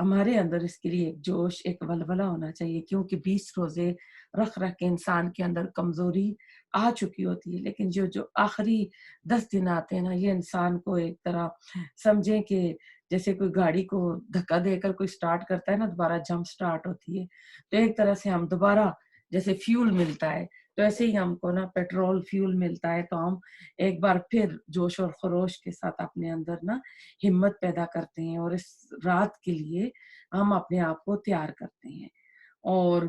ہمارے اندر اس کے لیے ایک جوش، ایک ولولہ ہونا چاہیے، کیونکہ 20 روزے رکھ رکھ کے انسان کے اندر کمزوری آ چکی ہوتی ہے، لیکن جو آخری 10 دن آتے ہیں نا، یہ انسان کو ایک طرح سمجھیں کہ جیسے کوئی گاڑی کو دھکا دے کر کوئی سٹارٹ کرتا ہے نا، دوبارہ جمپ سٹارٹ ہوتی ہے، تو ایک طرح سے ہم دوبارہ جیسے فیول ملتا ہے، تو ایسے ہی ہم کو نا پیٹرول فیول ملتا ہے، تو ہم ایک بار پھر جوش اور خروش کے ساتھ اپنے اندر نا ہمت پیدا کرتے ہیں، اور اس رات کے لیے ہم اپنے آپ کو تیار کرتے ہیں۔ اور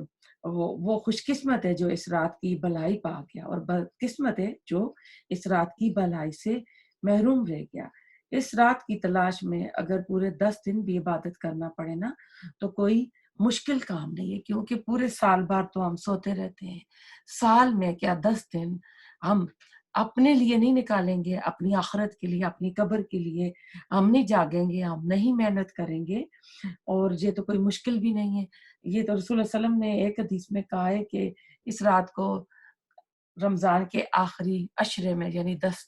وہ خوش قسمت ہے جو اس رات کی بھلائی پا گیا، اور بدقسمت ہے جو اس رات کی بھلائی سے محروم رہ گیا۔ اس رات کی تلاش میں اگر پورے 10 دن بھی عبادت کرنا پڑے نا، تو کوئی مشکل کام نہیں ہے، کیونکہ پورے سال بھر تو ہم سوتے رہتے ہیں۔ سال میں کیا 10 دن ہم اپنے لیے نہیں نکالیں گے، اپنی آخرت کے لیے، اپنی قبر کے لیے ہم نہیں جاگیں گے، ہم نہیں محنت کریں گے، اور یہ تو کوئی مشکل بھی نہیں ہے۔ یہ تو رسول اللہ علیہ وسلم نے ایک حدیث میں کہا ہے کہ اس رات کو رمضان کے آخری عشرے میں، یعنی 10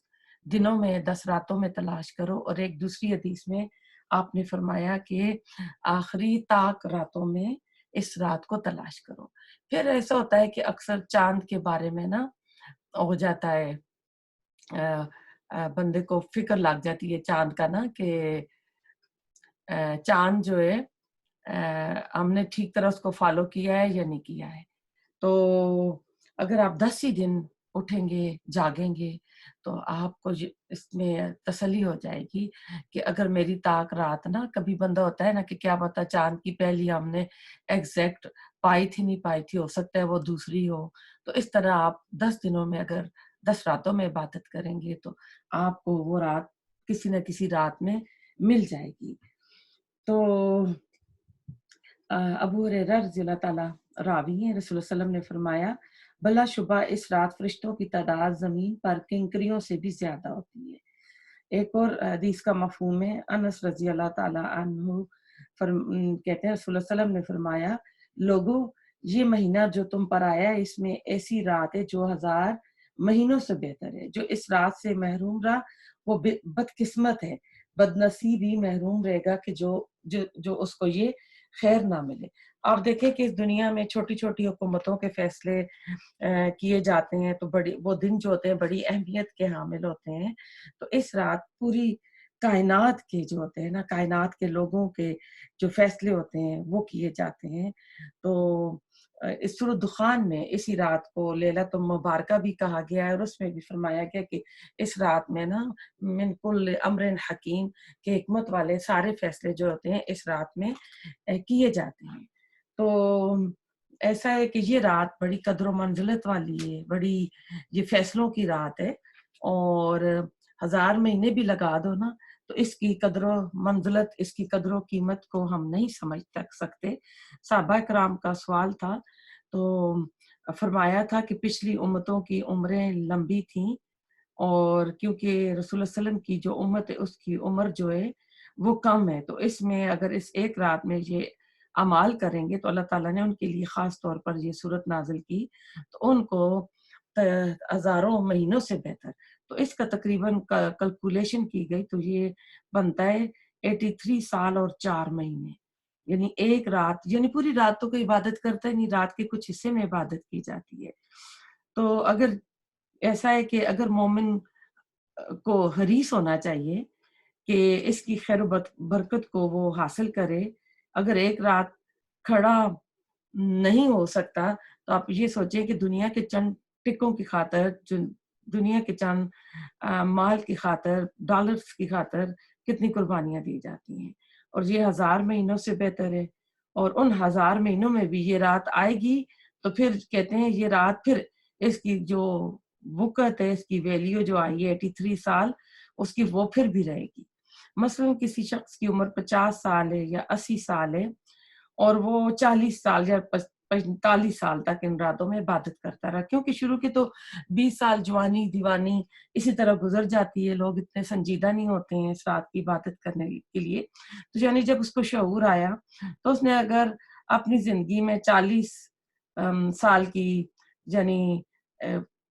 دنوں میں، 10 راتوں میں تلاش کرو، اور ایک دوسری حدیث میں آپ نے فرمایا کہ آخری طاق راتوں میں اس رات کو تلاش کرو۔ پھر ایسا ہوتا ہے کہ اکثر چاند کے بارے میں نا ہو جاتا ہے، بندے کو فکر لگ جاتی ہے چاند کا نا، کہ چاند جو ہے ہم نے ٹھیک طرح اس کو فالو کیا ہے یا نہیں کیا ہے۔ تو اگر آپ 10 ہی دن اٹھیں گے، جاگیں گے، تو آپ کو اس میں تسلی ہو جائے گی کہ اگر میری طاق رات نا، کبھی بندہ ہوتا ہے نا کہ کیا پتا چاند کی پہلی ہم نے ایگزیکٹ پائی تھی نہیں پائی تھی، ہو سکتا ہے وہ دوسری ہو، تو اس طرح آپ 10 دنوں میں اگر 10 راتوں میں عبادت کریں گے تو آپ کو وہ رات کسی نہ کسی رات میں مل جائے گی۔ تو ابو ہریرہ رضی اللہ تعالیٰ راوی ہیں، رسول اللہ علیہ وسلم نے فرمایا بلا شبہ اس رات فرشتوں کی تعداد زمین پر کنکریوں سے بھی زیادہ ہوتی ہے۔ ایک اور حدیث کا مفہوم ہے، انس رضی اللہ تعالیٰ عنہ کہتے ہیں رسول اللہ علیہ وسلم نے فرمایا لوگو، یہ مہینہ جو تم پر آیا ہے اس میں ایسی رات ہے جو 1000 مہینوں سے بہتر ہے۔ جو اس رات سے محروم رہا وہ بدقسمت ہے، بد نصیب ہی محروم رہے گا کہ جو اس کو یہ خیر نہ ملے۔ آپ دیکھیں کہ اس دنیا میں چھوٹی چھوٹی حکومتوں کے فیصلے کیے جاتے ہیں، تو بڑی وہ دن جو ہوتے ہیں بڑی اہمیت کے حامل ہوتے ہیں۔ تو اس رات پوری کائنات کے جو ہوتے ہیں نا، کائنات کے لوگوں کے جو فیصلے ہوتے ہیں وہ کیے جاتے ہیں۔ تو اس سورۃ دخان میں اسی رات کو لیلۃ مبارکہ بھی کہا گیا ہے، اور اس میں بھی فرمایا گیا کہ اس رات میں نا من کل امر حکیم، کہ حکمت والے سارے فیصلے جو ہوتے ہیں اس رات میں کیے جاتے ہیں۔ تو ایسا ہے کہ یہ رات بڑی قدر و منزلت والی ہے، بڑی یہ فیصلوں کی رات ہے، اور 1000 مہینے بھی لگا دو نا تو اس کی قدر و منزلت، اس کی قدر و قیمت کو ہم نہیں سمجھ سکتے۔ صحابہ کرام کا سوال تھا، تو فرمایا تھا کہ پچھلی امتوں کی عمریں لمبی تھیں، اور کیونکہ رسول اللہ علیہ وسلم کی جو امت ہے اس کی عمر جو ہے وہ کم ہے، تو اس میں اگر اس ایک رات میں یہ اعمال کریں گے تو اللہ تعالیٰ نے ان کے لیے خاص طور پر یہ صورت نازل کی، تو ان کو ہزاروں مہینوں سے بہتر۔ تو اس کا تقریباً کیلکولیشن کی گئی تو یہ بنتا ہے 83 سال اور 4 مہینے، یعنی ایک رات، یعنی پوری رات تو کوئی عبادت کرتا ہے نہیں، رات کے کچھ حصے میں عبادت کی جاتی ہے۔ تو اگر ایسا ہے کہ اگر مومن کو حریص ہونا چاہیے کہ اس کی خیر و برکت کو وہ حاصل کرے، اگر ایک رات کھڑا نہیں ہو سکتا تو آپ یہ سوچیں کہ دنیا کے چند ٹکوں کی خاطر، دنیا کے چند مال کی خاطر، ڈالرز کی خاطر کتنی قربانیاں دی جاتی ہیں، اور یہ 1000 مہینوں سے بہتر ہے۔ اور ان 1000 مہینوں میں بھی یہ رات آئے گی تو پھر کہتے ہیں یہ رات پھر اس کی جو وقت ہے، اس کی ویلیو جو آئی ہے 83 سال، اس کی وہ پھر بھی رہے گی۔ مثلا کسی شخص کی عمر 50 سال ہے یا 80 سال ہے، اور وہ 40 سال یا 45 سال تک ان راتوں میں عبادت کرتا رہا، کیونکہ شروع کے تو 20 سال جوانی دیوانی اسی طرح گزر جاتی ہے، لوگ اتنے سنجیدہ نہیں ہوتے ہیں اس رات کی عبادت کرنے کے لیے، تو یعنی جب اس کو شعور آیا تو اس نے اگر اپنی زندگی میں 40 سال کی یعنی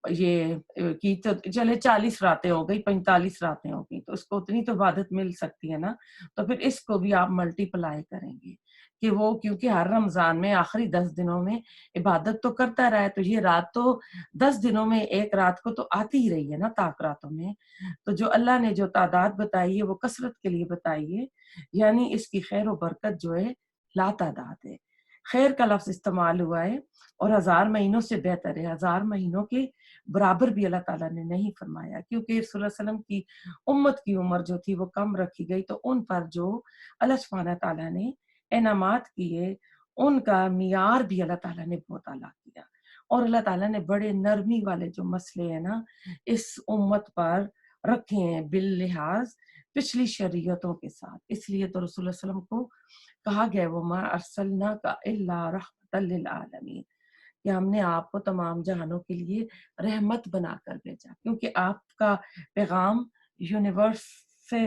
یہ کی تو چلے 40 راتیں ہو گئی، 45 راتیں ہو گئی، تو اس کو اتنی تو عبادت مل سکتی ہے نا. تو پھر اس کو بھی آپ ملٹی پلائی کریں گے کہ وہ کیونکہ ہر رمضان میں آخری 10 دنوں میں عبادت تو کرتا رہا ہے، تو یہ رات تو 10 دنوں میں ایک رات کو تو آتی ہی رہی ہے نا طاق راتوں میں. تو جو اللہ نے جو تعداد بتائی ہے وہ کثرت کے لیے بتائی ہے، یعنی اس کی خیر و برکت جو ہے لا تعداد ہے. خیر کا لفظ استعمال ہوا ہے اور 1000 مہینوں سے بہتر ہے. 1000 مہینوں کے برابر بھی اللہ تعالیٰ نے نہیں فرمایا، کیونکہ رسول اللہ علیہ وسلم کی امت کی عمر جو تھی وہ کم رکھی گئی، تو ان پر جو اللہ سبحانہ تعالیٰ نے انعامات کیے ان کا معیار بھی اللہ تعالیٰ نے بہت اعلیٰ کیا. اور اللہ تعالیٰ نے بڑے نرمی والے جو مسئلے ہیں نا اس امت پر رکھے ہیں باللحاظ پچھلی شریعتوں کے ساتھ. اس لیے تو رسول اللہ علیہ وسلم کو کہا گیا وَمَا أَرْسَلْنَاكَ إِلَّا رَحْمَةً لِّلْعَالَمِينَ، کہ ہم نے آپ کو تمام جہانوں کے لیے رحمت بنا کر بھیجا، کیونکہ آپ کا پیغام یونیورس سے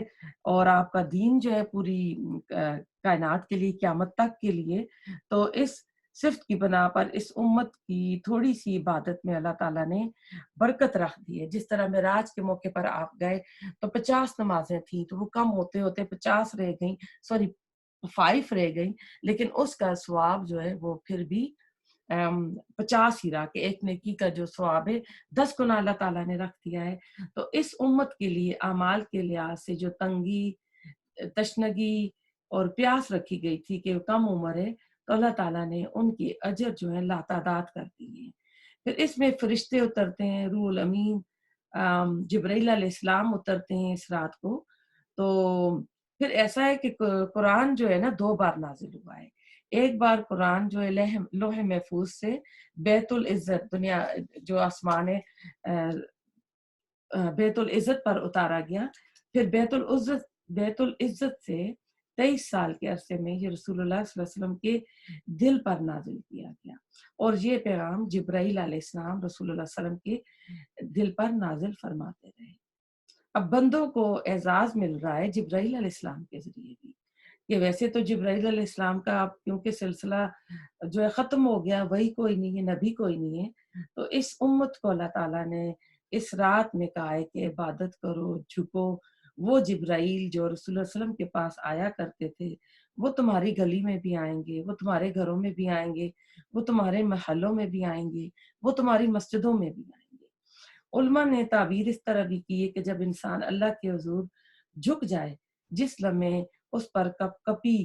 اور آپ کا دین جو ہے پوری کائنات کے لیے قیامت تک کے لیے، تو اس صفت کی بنا پر اس امت کی تھوڑی سی عبادت میں اللہ تعالیٰ نے برکت رکھ دی ہے. جس طرح معراج کے موقع پر آپ گئے تو 50 نمازیں تھیں، تو وہ کم ہوتے ہوتے 50 رہ گئیں، 5 رہ گئیں، لیکن اس کا ثواب جو ہے وہ پھر بھی 50 ہی رہا، کہ ایک نیکی کا جو ثواب ہے 10 گنا اللہ تعالیٰ نے رکھ دیا ہے. تو اس امت کے لیے اعمال کے لحاظ سے جو تنگی، تشنگی اور پیاس رکھی گئی تھی کہ کم عمر ہے، تو اللہ تعالیٰ نے ان کی اجر جو ہے لاتعداد کر دی ہے. پھر اس میں فرشتے اترتے ہیں، روح الامین جبرائیل علیہ السلام اترتے ہیں اس رات کو. تو پھر ایسا ہے کہ قرآن جو ہے نا 2 بار نازل ہوا ہے. ایک بار قرآن جو ہے لوح محفوظ سے بیت العزت، دنیا جو آسمان ہے بیت العزت پر اتارا گیا. پھر بیت العزت سے 23 سال کے عرصے میں یہ رسول اللہ صلی اللہ علیہ وسلم کے دل پر نازل کیا گیا، اور یہ پیغام جبرائیل علیہ السلام رسول اللہ صلی اللہ علیہ وسلم کے دل پر نازل فرماتے رہے. اب بندوں کو اعزاز مل رہا ہے جبرائیل علیہ السلام کے ذریعے بھی، کہ ویسے تو جبرائیل علیہ السلام کا اب کیونکہ سلسلہ جو ہے ختم ہو گیا، وہی کوئی نہیں ہے، نبی کوئی نہیں ہے، تو اس امت کو اللہ تعالیٰ نے اس رات میں کہا ہے کہ عبادت کرو، جھکو. وہ جبرائیل جو رسول اللہ علیہ وسلم کے پاس آیا کرتے تھے وہ تمہاری گلی میں بھی آئیں گے، وہ تمہارے گھروں میں بھی آئیں گے، وہ تمہارے محلوں میں بھی آئیں گے، وہ تمہاری مسجدوں میں بھی آئیں گے. علماء نے تعبیر اس طرح بھی کی ہے کہ جب انسان اللہ کے حضور جھک جائے، جس لمحے اس پر کپ کپی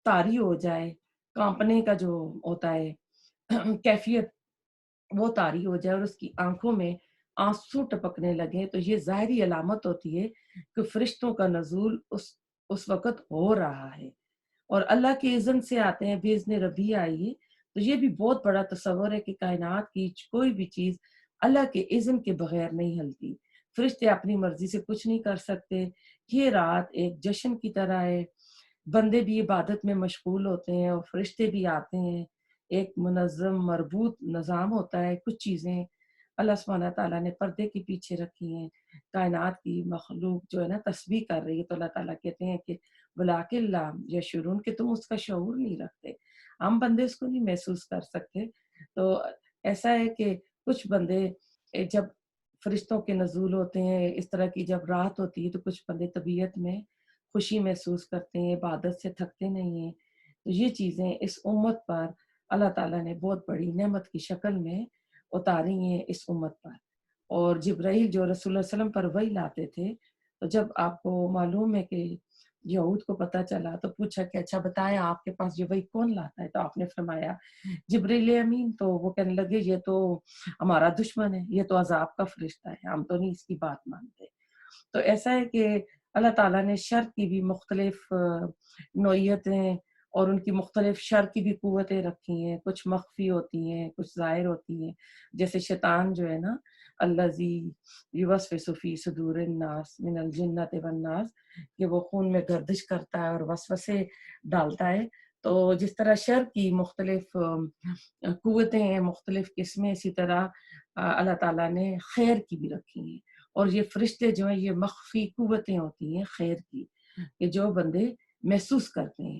طاری ہو جائے، کانپنے کا جو ہوتا ہے کیفیت وہ طاری ہو جائے اور اس کی آنکھوں میں آنسو ٹپکنے لگے، تو یہ ظاہری علامت ہوتی ہے کہ فرشتوں کا نزول اس وقت ہو رہا ہے اور اللہ کے اذن سے آتے ہیں، باذن ربی آئیے. تو یہ بھی بہت بڑا تصور ہے کہ کائنات کی کوئی بھی چیز اللہ کے اذن کے بغیر نہیں ہلتی. فرشتے اپنی مرضی سے کچھ نہیں کر سکتے. یہ رات ایک جشن کی طرح ہے، بندے بھی عبادت میں مشغول ہوتے ہیں اور فرشتے بھی آتے ہیں. ایک منظم مربوط نظام ہوتا ہے. کچھ چیزیں اللہ سبحانہ تعالیٰ نے پردے کے پیچھے رکھی ہیں. کائنات کی مخلوق جو ہے نا تسبیح کر رہی ہے، تو اللہ تعالیٰ کہتے ہیں کہ بلاک اللہ یشعرون، کہ تم اس کا شعور نہیں رکھتے، ہم بندے اس کو نہیں محسوس کر سکتے. تو ایسا ہے کہ کچھ بندے جب فرشتوں کے نزول ہوتے ہیں، اس طرح کی جب رات ہوتی ہے، تو کچھ بندے طبیعت میں خوشی محسوس کرتے ہیں، عبادت سے تھکتے نہیں ہیں. تو یہ چیزیں اس امت پر اللہ تعالیٰ نے بہت بڑی نعمت کی شکل میں اتاری ہیں اس امت پر. اور جبرائیل جو رسول اللہ علیہ وسلم پر وحی لاتے تھے، تو جب آپ کو معلوم ہے کہ یہود کو پتہ چلا تو پوچھا کہ اچھا بتائیں آپ کے پاس یہ وحی کون لاتا ہے؟ تو آپ نے فرمایا جبرائیل امین. تو وہ کہنے لگے یہ تو ہمارا دشمن ہے، یہ تو عذاب کا فرشتہ ہے، ہم تو نہیں اس کی بات مانتے. تو ایسا ہے کہ اللہ تعالیٰ نے شر کی بھی مختلف نوعیتیں اور ان کی مختلف شر کی بھی قوتیں رکھی ہیں. کچھ مخفی ہوتی ہیں، کچھ ظاہر ہوتی ہیں. جیسے شیطان جو ہے نا الذی یوسوس فی صدور الناس من الجنۃ والناس، کہ وہ خون میں گردش کرتا ہے اور وسوسے ڈالتا ہے. تو جس طرح شر کی مختلف قوتیں ہیں، مختلف قسمیں، اسی طرح اللہ تعالیٰ نے خیر کی بھی رکھی ہیں. اور یہ فرشتے جو ہیں یہ مخفی قوتیں ہوتی ہیں خیر کی، کہ جو بندے محسوس کرتے ہیں.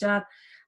4,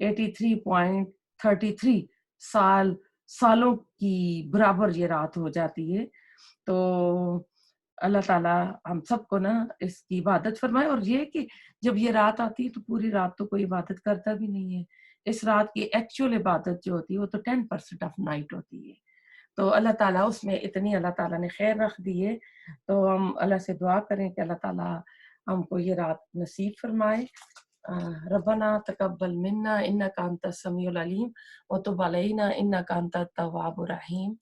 83.33 سالوں کی برابر یہ رات ہو جاتی ہے۔ تو اللہ تعالیٰ ہم سب کو نا اس کی عبادت فرمائے، اور یہ کہ جب یہ رات آتی ہے تو پوری رات تو کوئی عبادت کرتا بھی نہیں ہے۔ اس رات کی ایکچوئل عبادت جو ہوتی ہے وہ تو 10% آف نائٹ ہوتی ہے، تو اللہ تعالیٰ اس میں اتنی اللہ تعالیٰ نے خیر رکھ دی ہے، تو ہم اللہ سے دعا کریں کہ اللہ تعالیٰ ہم کو یہ رات نصیب فرمائے۔ ربنا تقبل منا انک انت السمیع العلیم وتب علینا انک انت التواب الرحیم۔